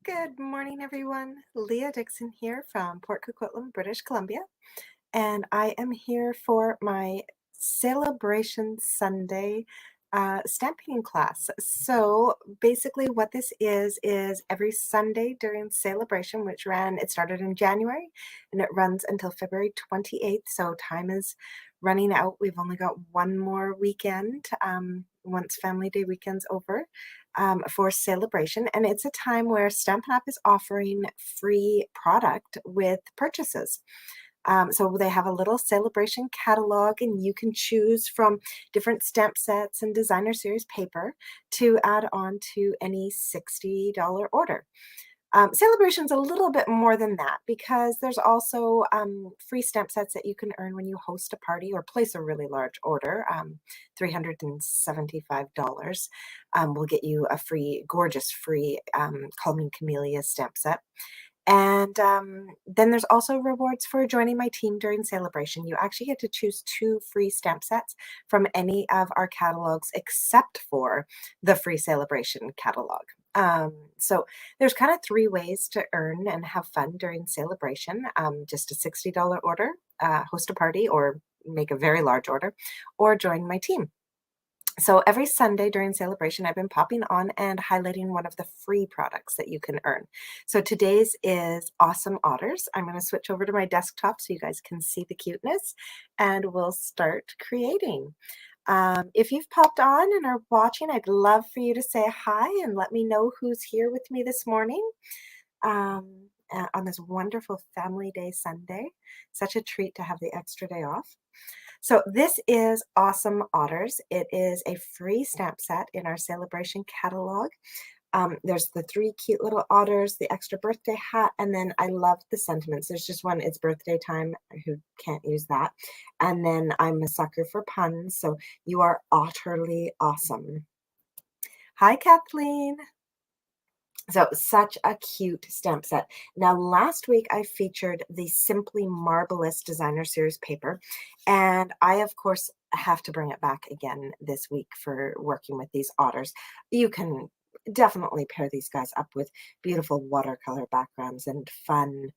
Good morning, everyone. Leah Dixon here from Port Coquitlam, British Columbia, and I am here for my Sale-a-bration Sunday stamp painting class. So basically what this is every Sunday during Sale-a-bration, it started in January and it runs until February 28th. So time is running out. We've only got one more weekend once Family Day weekend's over for Sale-a-bration. And it's a time where Stampin' Up! Is offering free product with purchases. So they have a little Sale-a-bration catalog, and you can choose from different stamp sets and designer series paper to add on to any $60 order. Sale-a-bration's a little bit more than that because there's also free stamp sets that you can earn when you host a party or place a really large order. $375 will get you a gorgeous free Calming Camellia stamp set. And then there's also rewards for joining my team during Sale-a-bration. You actually get to choose 2 free stamp sets from any of our catalogs except for the free Sale-a-bration catalog. So there's kind of 3 ways to earn and have fun during Sale-a-bration. Just a $60 order, host a party or make a very large order, or join my team. So every Sunday during Sale-a-bration, I've been popping on and highlighting one of the free products that you can earn. So today's is Awesome Otters. I'm going to switch over to my desktop so you guys can see the cuteness, and we'll start creating. If you've popped on and are watching, I'd love for you to say hi and let me know who's here with me this morning on this wonderful Family Day Sunday. Such a treat to have the extra day off. So this is Awesome Otters. It is a free stamp set in our Sale-a-bration catalog. There's the 3 cute little otters, the extra birthday hat, and then I love the sentiments. There's just one, it's birthday time, who can't use that. And then I'm a sucker for puns, so you are utterly awesome. Hi, Kathleen. So such a cute stamp set. Now, last week I featured the Simply Marbleous designer series paper, and I, of course, have to bring it back again this week for working with these otters. You can definitely pair these guys up with beautiful watercolor backgrounds and fun,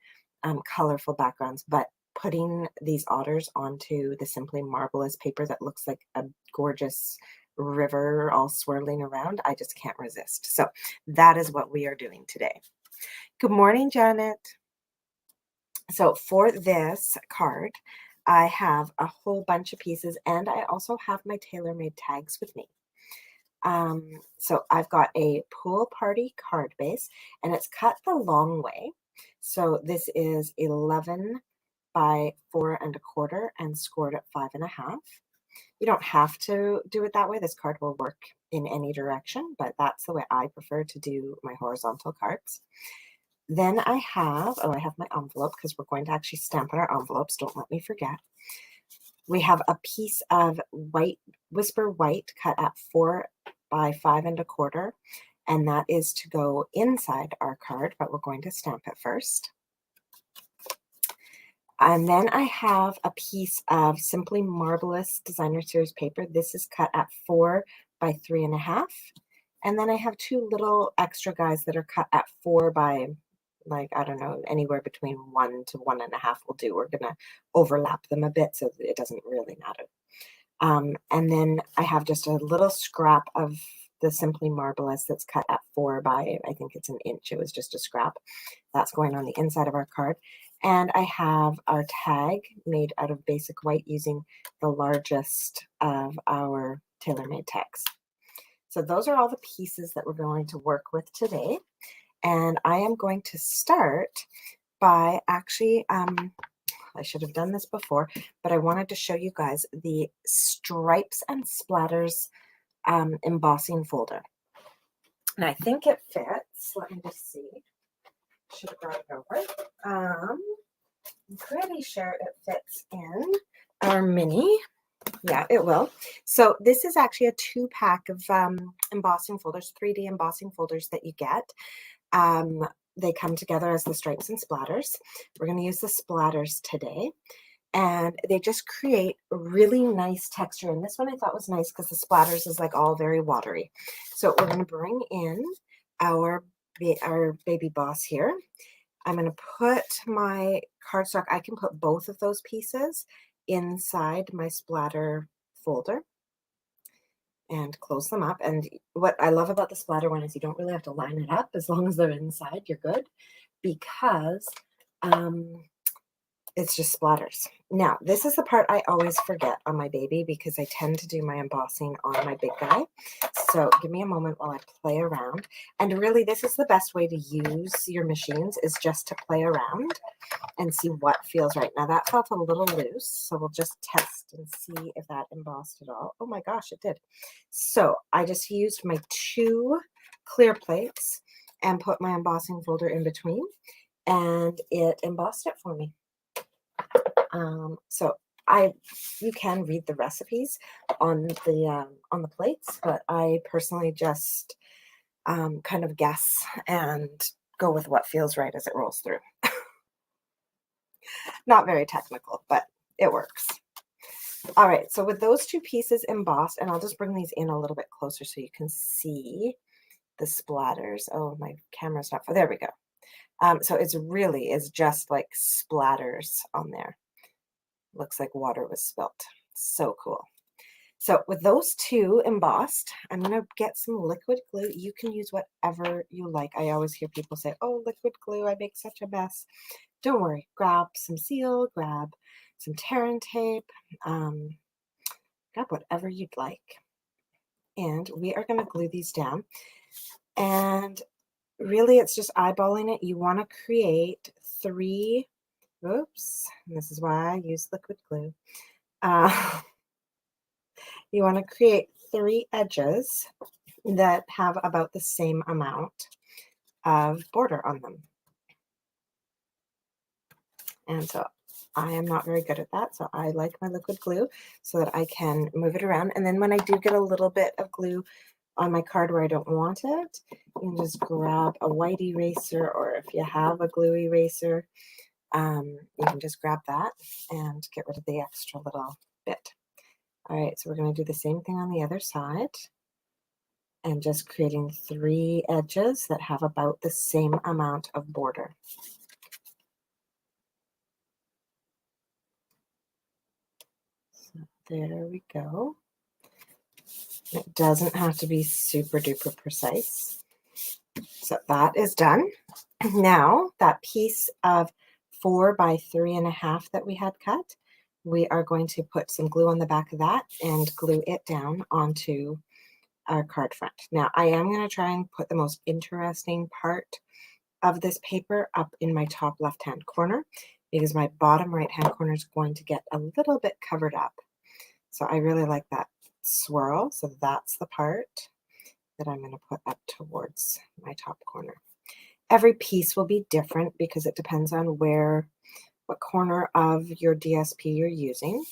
colorful backgrounds, but putting these otters onto the Simply Marbleous paper that looks like a gorgeous river all swirling around, I just can't resist. So that is what we are doing today. Good morning, Janet. So for this card, I have a whole bunch of pieces, and I also have my tailor-made tags with me. So I've got a pool party card base, and it's cut the long way. So this is 11 by 4¼ and scored at 5½. You don't have to do it that way. This card will work in any direction, but that's the way I prefer to do my horizontal cards. Then I have my envelope because we're going to actually stamp on our envelopes. Don't let me forget. We have a piece of white, Whisper White, cut at 4 by 5¼ and that is to go inside our card, but we're going to stamp it first. And then I have a piece of Simply Marbleous designer series paper. This is cut at 4 by 3½. And then I have 2 little extra guys that are cut at 4 by, like, I don't know, anywhere between 1 to 1½ will do. We're going to overlap them a bit so that it doesn't really matter. And then I have just a little scrap of the Simply Marbleous that's cut at 4 by, I think it's an inch. It was just a scrap. That's going on the inside of our card. And I have our tag made out of basic white using the largest of our tailor-made tags. So those are all the pieces that we're going to work with today. And I am going to start by actually, I should have done this before, but I wanted to show you guys the Stripes and Splatters embossing folder. And I think it fits. Let me just see. Should have brought it over. I'm pretty sure it fits in our mini. Yeah, it will. So this is actually a 2-pack of embossing folders, 3D embossing folders that you get. They come together as the Stripes and Splatters. We're going to use the Splatters today. And they just create really nice texture. And this one I thought was nice because the Splatters is like all very watery. So we're going to bring in our our baby boss here. I'm going to put my cardstock, I can put both of those pieces inside my splatter folder and close them up. And what I love about the splatter one is you don't really have to line it up. As long as they're inside, you're good, because it's just splatters. Now, this is the part I always forget on my baby because I tend to do my embossing on my big guy. So give me a moment while I play around. And really, this is the best way to use your machines, is just to play around and see what feels right. Now, that felt a little loose, so we'll just test and see if that embossed at all. Oh my gosh, it did. So I just used my 2 clear plates and put my embossing folder in between, and it embossed it for me. So you can read the recipes on the plates, but I personally just kind of guess and go with what feels right as it rolls through. Not very technical, but it works. All right, so with those 2 pieces embossed, and I'll just bring these in a little bit closer so you can see the splatters. Oh, my camera's not, there we go. So it's really is just like splatters on there. Looks like water was spilt. So cool. So with those 2 embossed, I'm going to get some liquid glue. You can use whatever you like. I always hear people say, oh, liquid glue, I make such a mess. Don't worry. Grab some seal, grab some tear tape, grab whatever you'd like. And we are going to glue these down. And really, it's just eyeballing it. You want to create 3, oops, and this is why I use liquid glue. You want to create 3 edges that have about the same amount of border on them. And so I am not very good at that, so I like my liquid glue so that I can move it around. And then when I do get a little bit of glue on my card where I don't want it, you can just grab a white eraser, or if you have a glue eraser, you can just grab that and get rid of the extra little bit. All right, so we're going to do the same thing on the other side, and just creating 3 edges that have about the same amount of border. So there we go. It doesn't have to be super duper precise. So that is done. Now that piece of 4 by 3.5 that we had cut, we are going to put some glue on the back of that and glue it down onto our card front. Now I am going to try and put the most interesting part of this paper up in my top left hand corner, because my bottom right hand corner is going to get a little bit covered up. So I really like that swirl. So that's the part that I'm going to put up towards my top corner. Every piece will be different because it depends on what corner of your DSP you're using.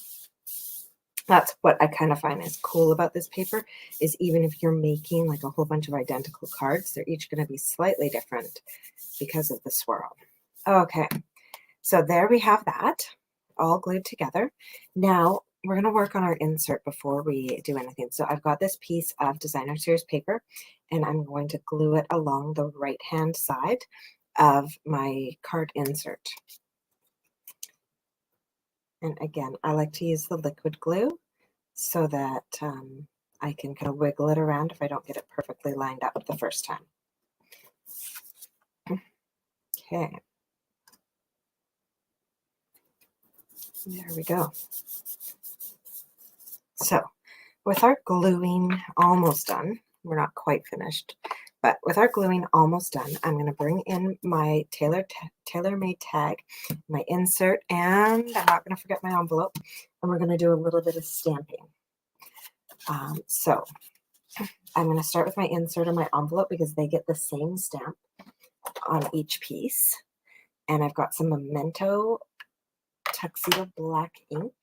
That's what I kind of find is cool about this paper, is even if you're making like a whole bunch of identical cards, they're each going to be slightly different because of the swirl. Okay, so there we have that all glued together. Now we're going to work on our insert before we do anything. So I've got this piece of designer series paper, and I'm going to glue it along the right hand side of my card insert. And again, I like to use the liquid glue so that I can kind of wiggle it around if I don't get it perfectly lined up the first time. Okay. There we go. So with our gluing almost done, we're not quite finished, but with our gluing almost done, I'm going to bring in my tailor-made tag, my insert, and I'm not going to forget my envelope, and we're going to do a little bit of stamping. So I'm going to start with my insert and my envelope because they get the same stamp on each piece. And I've got some Memento Tuxedo Black ink,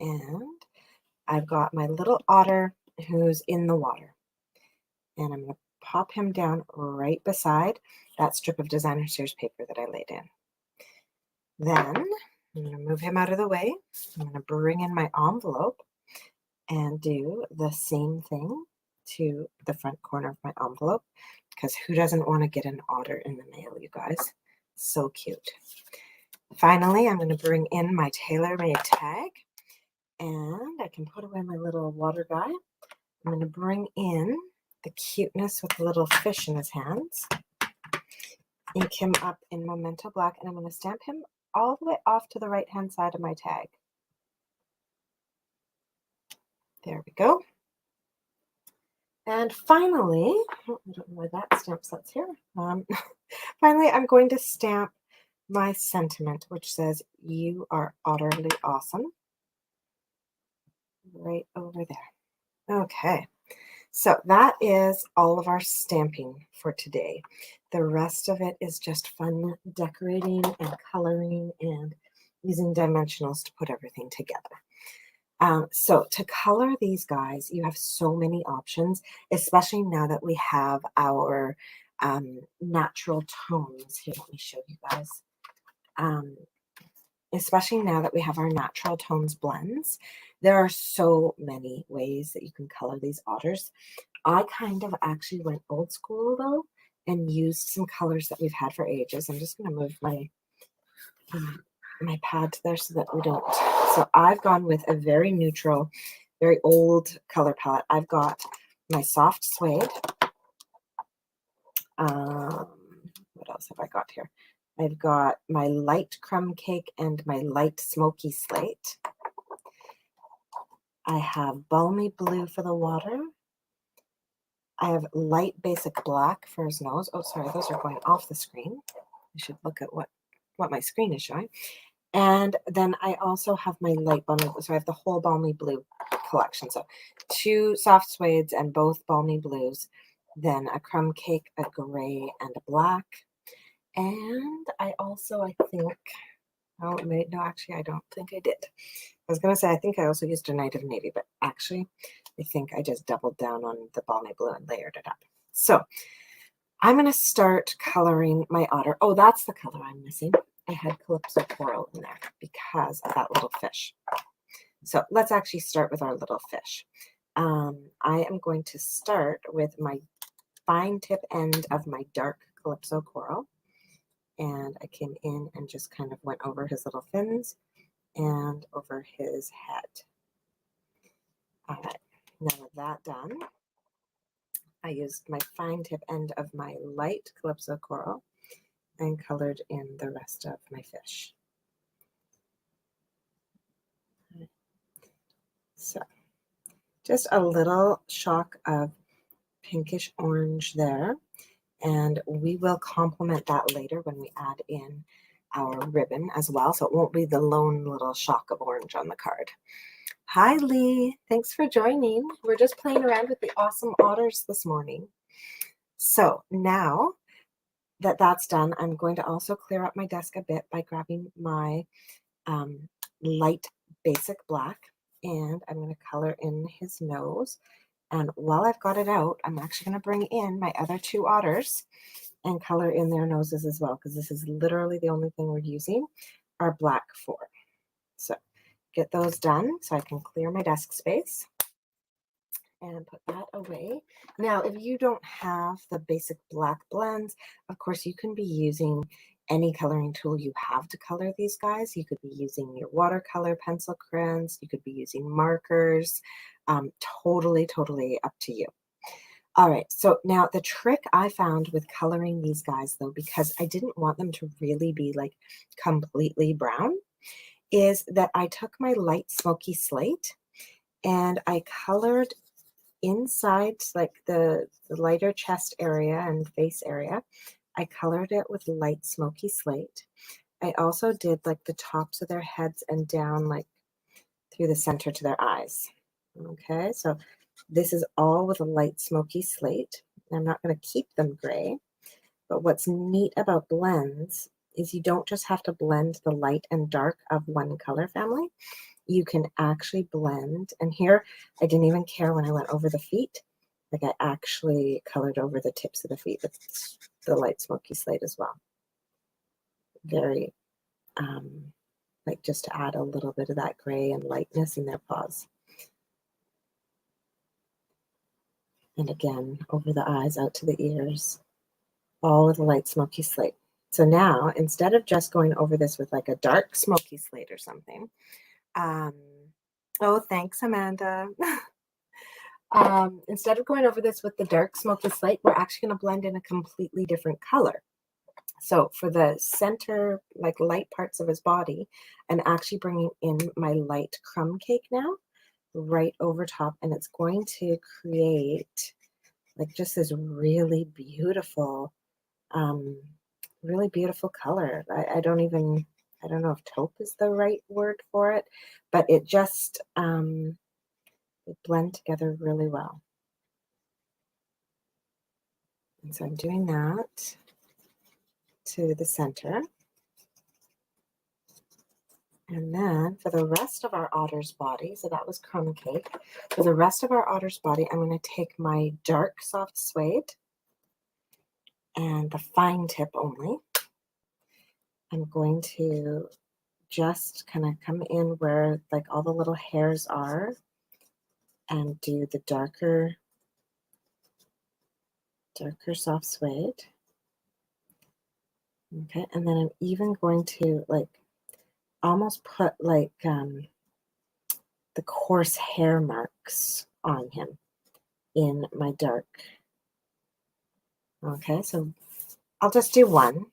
and I've got my little otter who's in the water. And I'm going to pop him down right beside that strip of designer series paper that I laid in. Then I'm going to move him out of the way. I'm going to bring in my envelope and do the same thing to the front corner of my envelope, because who doesn't want to get an otter in the mail, you guys? So cute. Finally, I'm going to bring in my tailor-made tag, and I can put away my little water guy. I'm going to bring in the cuteness with the little fish in his hands, ink him up in Memento Black, and I'm going to stamp him all the way off to the right-hand side of my tag. There we go. And finally, I don't know why that stamp set's here. Finally, I'm going to stamp my sentiment, which says, "You are utterly awesome," right over there. Okay, so that is all of our stamping for today. The rest of it is just fun decorating and coloring and using dimensionals to put everything together. So to color these guys, you have so many options, especially now that we have our natural tones. Here, let me show you guys. Especially now that we have our natural tones blends, there are so many ways that you can color these otters. I kind of actually went old school though and used some colors that we've had for ages. I'm just going to move my my pad to there so that we don't. So I've gone with a very neutral, very old color palette. I've got my soft suede. What else have I got here? I've got my light crumb cake and my light smoky slate. I have balmy blue for the water. I have light basic black for his nose. Oh, sorry, those are going off the screen. I should look at what my screen is showing. And then I also have my light balmy blue. So I have the whole balmy blue collection. So 2 soft suedes and both balmy blues. Then a crumb cake, a gray, and a black. And I also, I think, oh, no, actually, I don't think I did. I was going to say, I think I also used a Night of Navy, but actually, I think I just doubled down on the balmy blue and layered it up. So I'm going to start coloring my otter. Oh, that's the color I'm missing. I had Calypso Coral in there because of that little fish. So let's actually start with our little fish. I am going to start with my fine tip end of my dark Calypso Coral. And I came in and just kind of went over his little fins and over his head. All right, now with that done, I used my fine tip end of my light Calypso Coral and colored in the rest of my fish. So just a little shock of pinkish orange there, and we will complement that later when we add in our ribbon as well, so it won't be the lone little shock of orange on the card. Hi Lee, thanks for joining. We're just playing around with the Awesome Otters this morning. So now that that's done, I'm going to also clear up my desk a bit by grabbing my light basic black, and I'm going to color in his nose. And while I've got it out, I'm actually going to bring in my other 2 otters and color in their noses as well, because this is literally the only thing we're using our black for. So get those done so I can clear my desk space and put that away. Now, if you don't have the basic black blends, of course, you can be using any coloring tool you have to color these guys. You could be using your watercolor pencil crayons. You could be using markers. Totally up to you. All right, so now the trick I found with coloring these guys, though, because I didn't want them to really be like completely brown, is that I took my light smoky slate and I colored inside like the lighter chest area and face area. I colored it with light smoky slate. I also did like the tops of their heads and down like through the center to their eyes. Okay, so this is all with a light smoky slate. I'm not going to keep them gray, but what's neat about blends is you don't just have to blend the light and dark of one color family. You can actually blend, and here I didn't even care when I went over the feet. Like I actually colored over the tips of the feet with the light smoky slate as well. Very, like just to add a little bit of that gray and lightness in their paws. And again, over the eyes, out to the ears, all with a light smoky slate. So now, instead of just going over this with like a dark smoky slate or something, oh, thanks, Amanda. Instead of going over this with the dark smoky slate, we're actually going to blend in a completely different color. So for the center, like light parts of his body, I'm actually bringing in my light crumb cake now, right over top, and it's going to create like just this really beautiful color. I don't know if taupe is the right word for it, but it just it blend together really well. And so I'm doing that to the center. And then for the rest of our otter's body, so that was crumb cake. For the rest of our otter's body, I'm going to take my dark soft suede and the fine tip only. I'm going to just kind of come in where like all the little hairs are and do the darker soft suede. Okay, and then I'm even going to like almost put like the coarse hair marks on him in my dark. Okay, so I'll just do one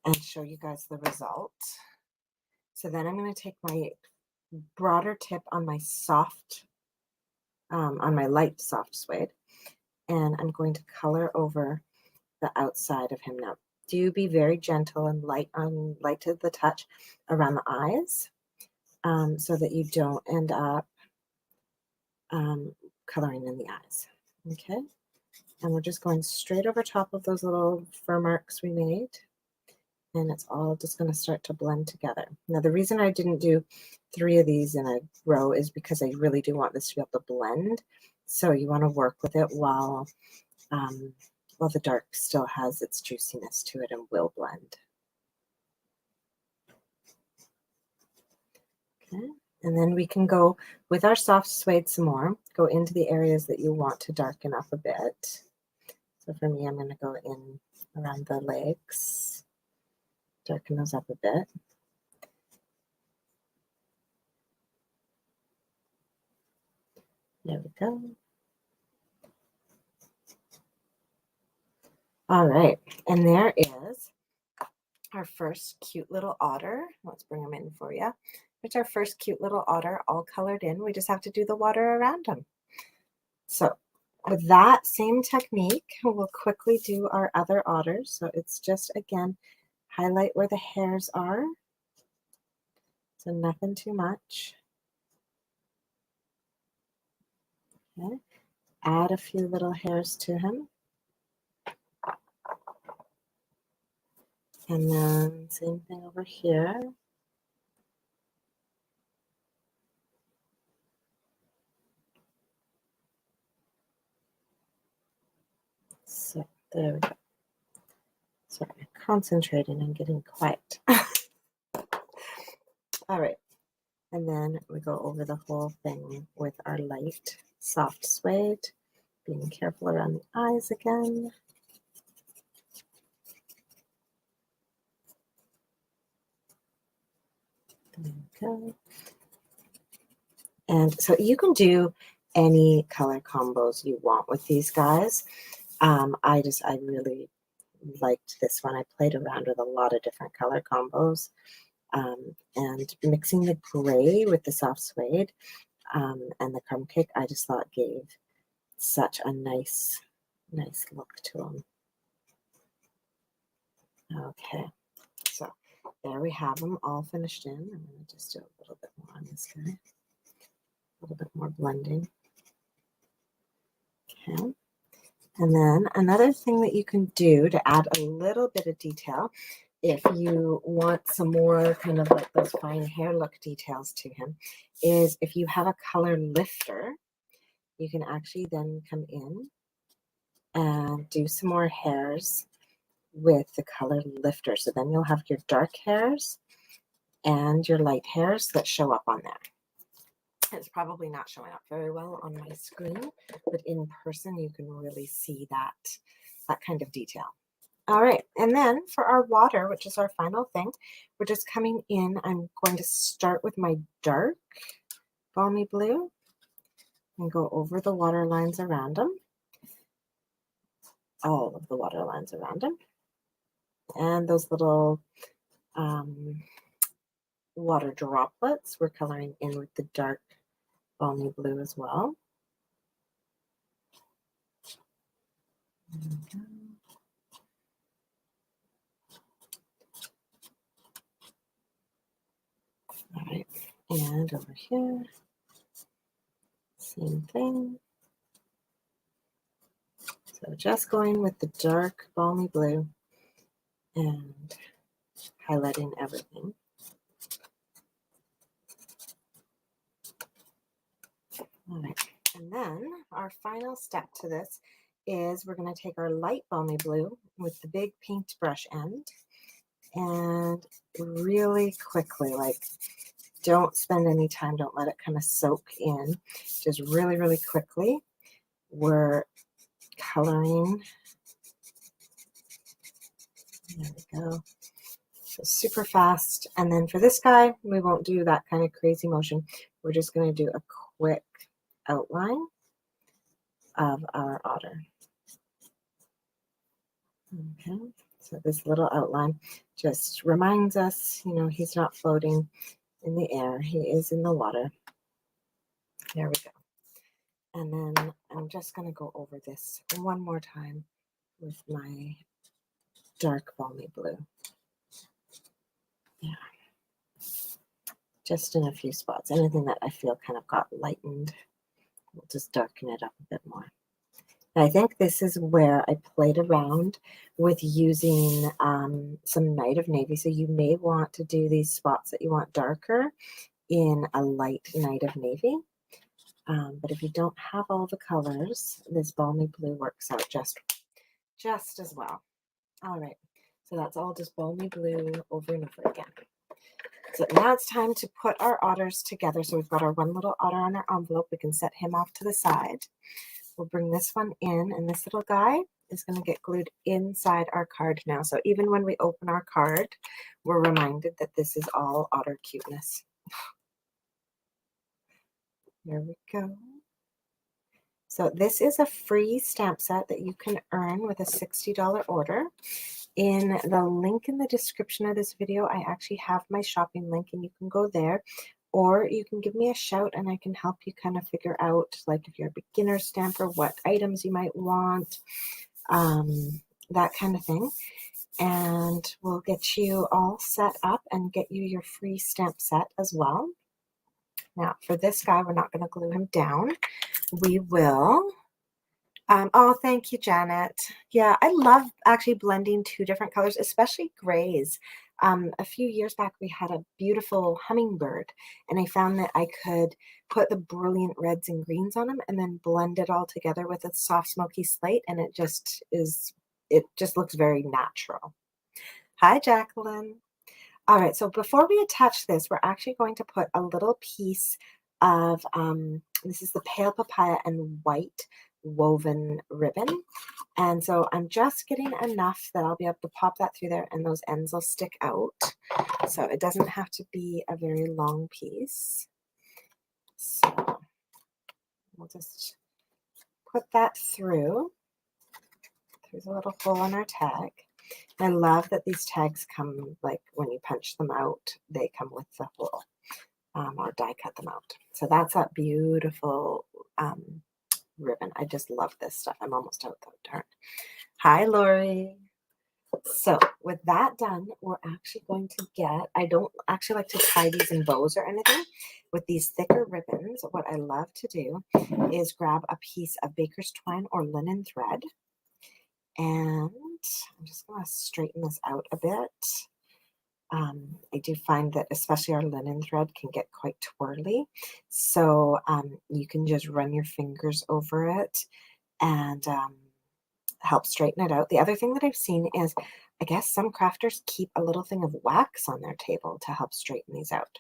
and show you guys the result. So then I'm going to take my broader tip on my soft, on my light soft suede, and I'm going to color over the outside of him now. Do be very gentle and light to the touch around the eyes, so that you don't end up coloring in the eyes. Okay, and we're just going straight over top of those little fur marks we made, and it's all just going to start to blend together. Now, the reason I didn't do 3 of these in a row is because I really do want this to be able to blend. So you want to work with it while the dark still has its juiciness to it and will blend. Okay, and then we can go with our soft suede some more, go into the areas that you want to darken up a bit. So for me, I'm going to go in around the legs, darken those up a bit. There we go. All right, and there is our first cute little otter. Let's bring him in for you. It's our first cute little otter all colored in. We just have to do the water around him. So with that same technique, we'll quickly do our other otters. So it's just, again, highlight where the hairs are. So nothing too much. Okay. Add a few little hairs to him. And then same thing over here. So there we go. Sorry, concentrating and getting quiet. All right. And then we go over the whole thing with our light soft suede, being careful around the eyes again. There we go. And so you can do any color combos you want with these guys. I really liked this one. I played around with a lot of different color combos, and mixing the gray with the soft suede and the crumb cake, I just thought gave such a nice look to them. Okay, so there we have them all finished in. I'm going to just do a little bit more on this guy, a little bit more blending. Okay. And then another thing that you can do to add a little bit of detail, if you want some more kind of like those fine hair look details to him, is if you have a color lifter, you can actually then come in and do some more hairs with the color lifter. So then you'll have your dark hairs and your light hairs that show up on there. It's probably not showing up very well on my screen, but in person you can really see that kind of detail. All right, and then for our water, which is our final thing, we're just coming in. I'm going to start with my dark balmy blue and go over the water lines around them, all of the water lines around them, and those little water droplets we're coloring in with the dark balmy blue as well. All right, and over here, same thing. So just going with the dark balmy blue and highlighting everything. All right, and then our final step to this is we're going to take our light balmy blue with the big paintbrush end and really quickly, like, don't spend any time, don't let it kind of soak in, just really, really quickly, we're coloring. There we go. So super fast. And then for this guy, we won't do that kind of crazy motion. We're just going to do a quick outline of our otter. Okay, so this little outline just reminds us, you know, he's not floating in the air, he is in the water. There we go. And then I'm just going to go over this one more time with my dark balmy blue. Yeah, just in a few spots. Anything that I feel kind of got lightened, we'll just darken it up a bit more. And I think this is where I played around with using some Night of Navy. So you may want to do these spots that you want darker in a light Night of Navy. But if you don't have all the colors, this balmy blue works out just as well. All right, so that's all just balmy blue over and over again. So now it's time to put our otters together. So we've got our one little otter on our envelope. We can set him off to the side. We'll bring this one in, and this little guy is going to get glued inside our card now. So even when we open our card, we're reminded that this is all otter cuteness. There we go. So this is a free stamp set that you can earn with a $60 order. In the link in the description of this video, I actually have my shopping link, and you can go there, or you can give me a shout and I can help you kind of figure out, like, if you're a beginner stamper, what items you might want, that kind of thing. And we'll get you all set up and get you your free stamp set as well. Now, for this guy, we're not going to glue him down. We will... oh, thank you, Janet. Yeah, I love actually blending two different colors, especially grays. A few years back, we had a beautiful hummingbird, and I found that I could put the brilliant reds and greens on them and then blend it all together with a soft, smoky slate, and it just looks very natural. Hi, Jacqueline. All right, so before we attach this, we're actually going to put a little piece of, this is the pale papaya and white woven ribbon. And so I'm just getting enough that I'll be able to pop that through there, and those ends will stick out. So it doesn't have to be a very long piece. So we'll just put that through the little hole in our tag. I love that these tags come, like, when you punch them out, they come with the hole, or die cut them out. So that's that beautiful ribbon. I just love this stuff. I'm almost out though, darn. Hi, Lori. So with that done, we're actually going to get, I don't actually like to tie these in bows or anything. With these thicker ribbons, what I love to do is grab a piece of baker's twine or linen thread, and I'm just going to straighten this out a bit. I do find that especially our linen thread can get quite twirly, so you can just run your fingers over it and help straighten it out. The other thing that I've seen is, I guess some crafters keep a little thing of wax on their table to help straighten these out.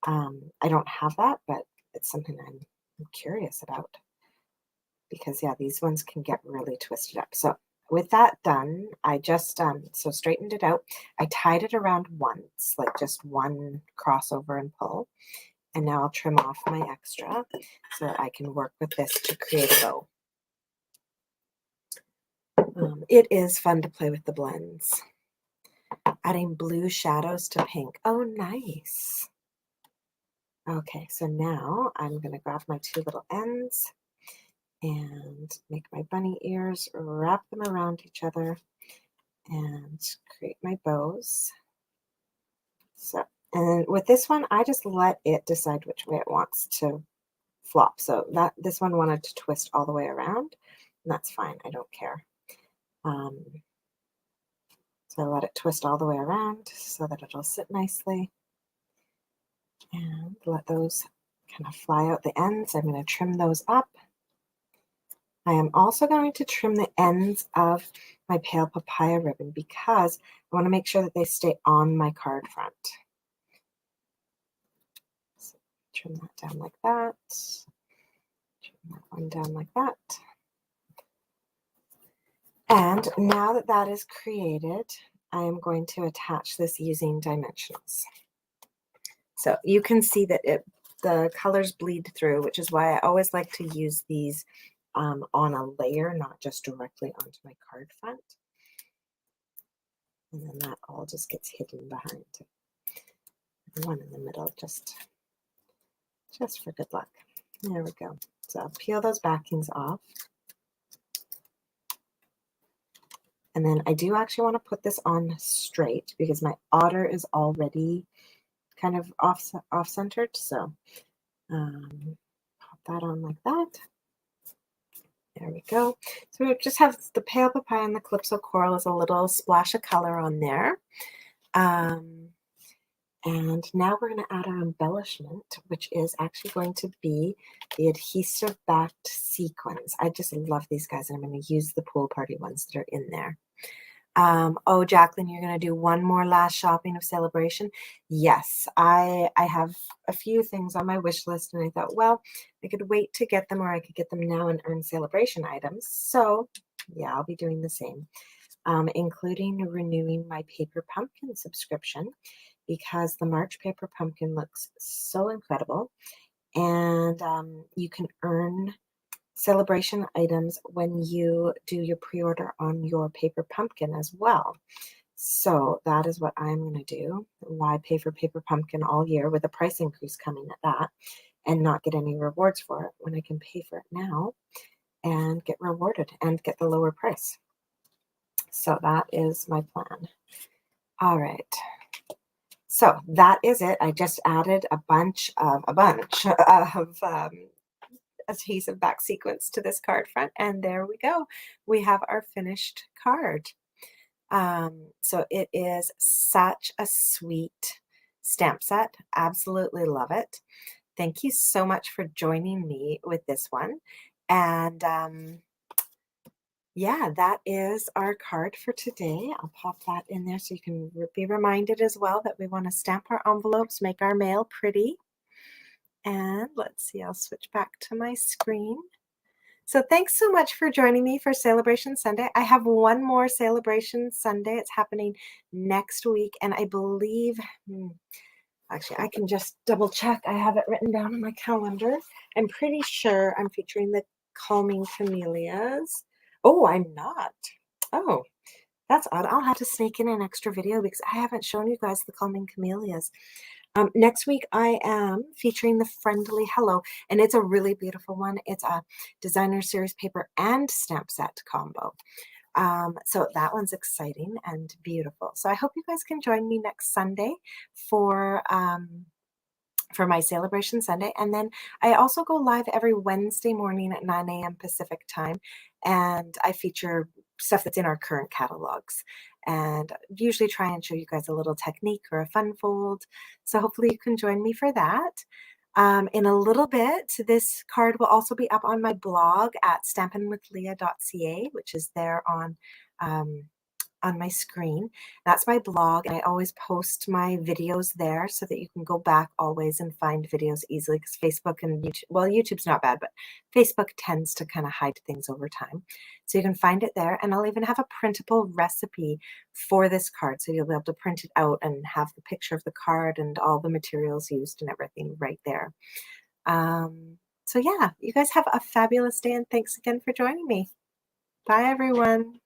I don't have that, but it's something I'm curious about, because yeah, these ones can get really twisted up. So with that done, I just so straightened it out. I tied it around once, like just one crossover and pull. And now I'll trim off my extra so that I can work with this to create a bow. It is fun to play with the blends. Adding blue shadows to pink. Oh, nice. Okay, so now I'm going to grab my two little ends and make my bunny ears, wrap them around each other, and create my bows. So, and with this one, I just let it decide which way it wants to flop. So that this one wanted to twist all the way around, and that's fine. I don't care. So I let it twist all the way around so that it'll sit nicely, and let those kind of fly out the ends. I'm going to trim those up. I am also going to trim the ends of my pale papaya ribbon because I want to make sure that they stay on my card front. So trim that down like that. Trim that one down like that. And now that that is created, I am going to attach this using dimensionals. So you can see that the colors bleed through, which is why I always like to use these on a layer, not just directly onto my card front. And then that all just gets hidden behind. The one in the middle, just for good luck. There we go. So I'll peel those backings off. And then I do actually want to put this on straight because my otter is already kind of off-centered. So pop that on like that. There we go. So we just have the pale papaya and the calypso coral as a little splash of color on there. And now we're going to add our embellishment, which is actually going to be the adhesive backed sequins. I just love these guys, and I'm going to use the pool party ones that are in there. Oh, Jacqueline, you're going to do one more last shopping of Sale-a-bration? Yes, I have a few things on my wish list, and I thought, well, I could wait to get them, or I could get them now and earn Sale-a-bration items. So yeah, I'll be doing the same, including renewing my paper pumpkin subscription, because the March paper pumpkin looks so incredible, and you can earn Sale-a-bration items when you do your pre-order on your paper pumpkin as well. So that is what I'm going to do. Why pay for paper pumpkin all year with a price increase coming at that and not get any rewards for it when I can pay for it now and get rewarded and get the lower price? So that is my plan. All right. So that is it. I just added a bunch of adhesive back sequence to this card front, and there we go. We have our finished card. So it is such a sweet stamp set. Absolutely love it. Thank you so much for joining me with this one. And yeah, that is our card for today. I'll pop that in there so you can be reminded as well that we want to stamp our envelopes, make our mail pretty. And let's see, I'll switch back to my screen. So thanks so much for joining me for Sale-a-bration Sunday. I have one more Sale-a-bration Sunday. It's happening next week, and I believe, actually, I can just double check. I have it written down on my calendar. I'm pretty sure I'm featuring the Calming Camellias. Oh, I'm not. Oh, that's odd. I'll have to sneak in an extra video because I haven't shown you guys the Calming Camellias. Next week, I am featuring the Friendly Hello, and it's a really beautiful one. It's a designer series paper and stamp set combo. So that one's exciting and beautiful. So I hope you guys can join me next Sunday for my Sale-a-bration Sunday. And then I also go live every Wednesday morning at 9 a.m. Pacific time, and I feature stuff that's in our current catalogs, and usually try and show you guys a little technique or a fun fold. So hopefully you can join me for that. In a little bit, this card will also be up on my blog at stampinwithleah.ca, which is there on on my screen. That's my blog, and I always post my videos there so that you can go back always and find videos easily, because Facebook and YouTube, well, YouTube's not bad, but Facebook tends to kind of hide things over time. So you can find it there, and I'll even have a printable recipe for this card, so you'll be able to print it out and have the picture of the card and all the materials used and everything right there. So yeah, you guys have a fabulous day, and thanks again for joining me. Bye, everyone.